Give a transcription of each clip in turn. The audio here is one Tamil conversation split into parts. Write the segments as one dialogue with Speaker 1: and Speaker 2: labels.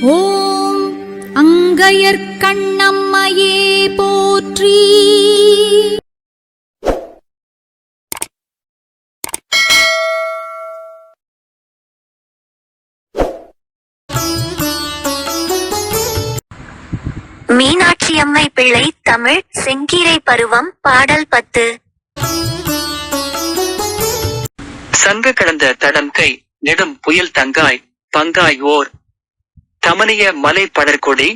Speaker 1: ஓம் அங்கையர்க்கண்ணம்மையே போற்றி.
Speaker 2: மீனாட்சியம்மை பிள்ளை தமிழ் செங்கீரை பருவம் பாடல் 10.
Speaker 3: சங்க கடந்த தடம்கை நெடும் புயல் தங்காய் பங்காய் ஓர் தமனிய மலை படர்கொடி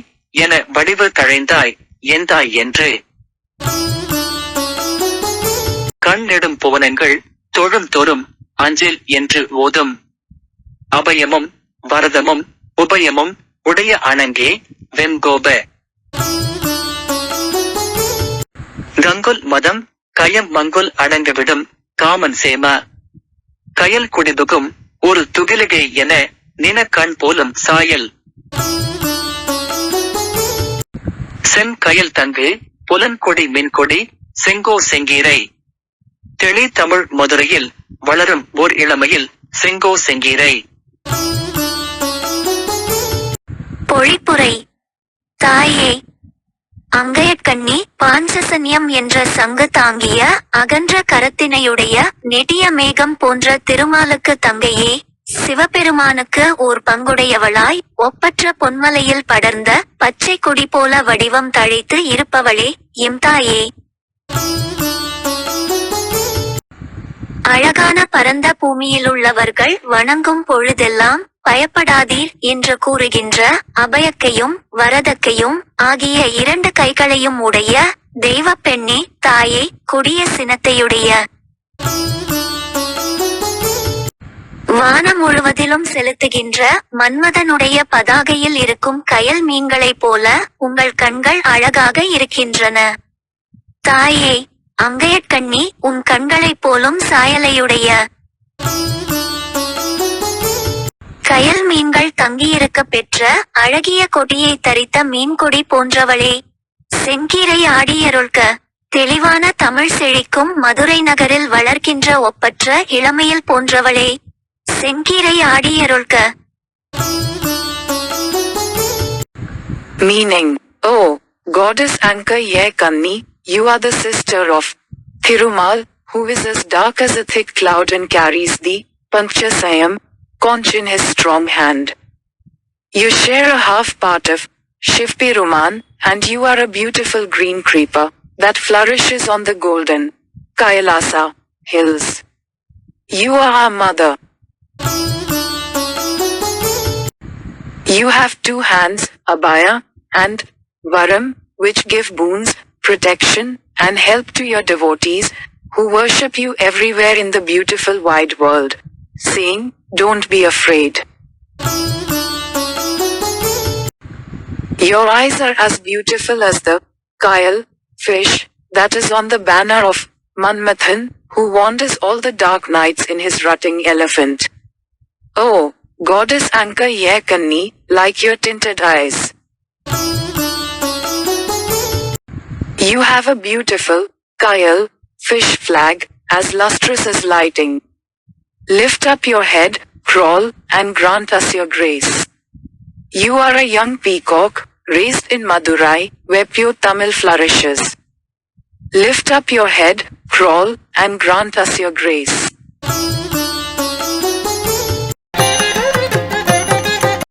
Speaker 3: என வடிவு தழைந்தாய் எந்தாய் என்று கண் நெடும் புவனங்கள் தொழும் தோறும் அஞ்சில் என்று ஓதும் அபயமும் வரதமும் உபயமும் உடைய அணங்கே வெண்கோப கங்குல் மதம் கயம் மங்குல் அடங்கவிடும் காமன் சேம கயல் குடிபுகும் ஒரு துகிலகை என நின கண் போலும் சாயல் சென் கயல் தங்கு புலன்கொடி மின்கொடி செங்கோ செங்கீரை தெளி தமிழ் மதுரையில் வளரும் ஓர் இளமையில் செங்கோ செங்கீரை.
Speaker 2: பொழிப்புரை. தாயே, அங்கையர்க்கண்ணி பாஞ்சசன்யம் என்ற சங்கு தாங்கிய அகன்ற கரத்தினையுடைய நெடிய மேகம் போன்ற திருமாலுக்கு தங்கையே, சிவபெருமானுக்கு ஓர் பங்குடையவளாய் ஒப்பற்ற பொன்மலையில் படர்ந்த பச்சை கொடி போல வடிவம் தழைத்து இருப்பவளே எம் தாயே. அழகான பரந்த பூமியிலுள்ளவர்கள் வணங்கும் பொழுதெல்லாம் பயப்படாதீர் என்று கூறுகின்ற அபயக்கையும் வரதக்கையும் ஆகிய 2 கைகளையும் உடைய தெய்வப் பெண்ணே தாயே, கொடிய சினத்தையுடைய வானம் முழுவதிலும் செலுத்துகின்ற மன்மதனுடைய பதாகையில் இருக்கும் கயல் மீன்களைப் போல உங்கள் கண்கள் அழகாக இருக்கின்றன. தாயே, அங்கையர்க்கண்ணி உன் கண்களைப் போலும் சாயலையுடைய கயல் மீன்கள் தங்கியிருக்க பெற்ற அழகிய கொடியை தரித்த மீன்கொடி போன்றவளே, செங்கீரை ஆடியருள்க. தெளிவான தமிழ் செழிக்கும் மதுரை நகரில் வளர்க்கின்ற ஒப்பற்ற இளமையில் போன்றவளே, செங்கீரை ஆடியருள்க.
Speaker 4: Meaning, oh, goddess Ankaiyakkanni, you are the sister of Thirumal, who is as dark as a thick cloud and carries the Panchasayam conch in his strong hand. You share a half part of Shivperuman, and you are a beautiful green creeper that flourishes on the golden Kailasa hills. You are our mother. You have 2 hands, Abhaya and Varam, which give boons, protection, and help to your devotees, who worship you everywhere in the beautiful wide world, saying, "Don't be afraid." Your eyes are as beautiful as the Kayal fish that is on the banner of Manmathan, who wanders all the dark nights in his rutting elephant. Oh, goddess Ankaiyakkanni, like your tinted eyes. You have a beautiful Kayal fish flag, as lustrous as lighting. Lift up your head, crawl, and grant us your grace. You are a young peacock, raised in Madurai, where pure Tamil flourishes. Lift up your head, crawl, and grant us your grace.